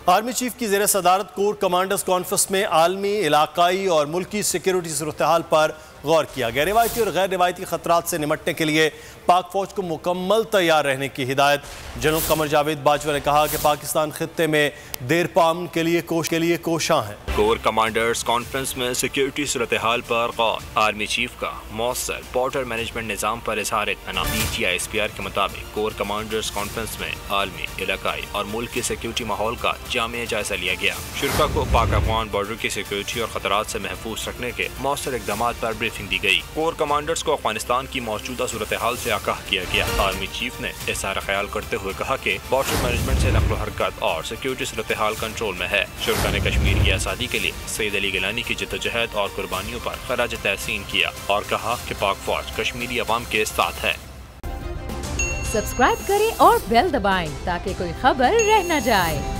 Army chief کی زیر صدارت کور کمانڈرز کانفرنس میں عالمی، علاقائی اور ملکی سیکیورٹی صورتحال پر غور کیا گیا۔ روایتی اور غیر روایتی خطرات سے نمٹنے کے لیے پاک فوج کو مکمل تیار رہنے کی ہدایت۔ جنرل قمر جاوید باجوہ نے کہا کہ پاکستان خطے میں دیر پامن کے لیے کوشاں ہے۔ کور کمانڈرز کانفرنس میں سیکیورٹی صورتحال پر غور۔ آرمی چیف کا مؤثر بارڈر مینجمنٹ نظام پر اظہار اطمینان۔ DGI/SPR کے مطابق کور کمانڈرز کانفرنس میں عالمی، علاقائی اور ملک کے سیکیورٹی ماحول کا جامع جائزہ لیا گیا۔ شرکاء کو پاک افغان بارڈر کی سیکیورٹی اور خطرات سے محفوظ رکھنے کے مؤثر اقدامات پر بریفنگ دی گئی۔ کور کمانڈرز کو افغانستان کی موجودہ صورتحال سے آگاہ کیا گیا۔ آرمی چیف نے اظہار خیال کرتے ہوئے کہا کہ بارڈر مینجمنٹ سے نقل و حرکت اور سیکیورٹی صورتحال کنٹرول میں ہے۔ شرکاء نے کشمیر کی آزادی کے لیے سید علی گیلانی کی جدوجہد اور قربانیوں پر خراج تحسین کیا اور کہا کہ پاک فوج کشمیری عوام کے ساتھ ہے۔ سبسکرائب کریں اور بیل دبائیں تاکہ کوئی خبر رہ نہ جائے۔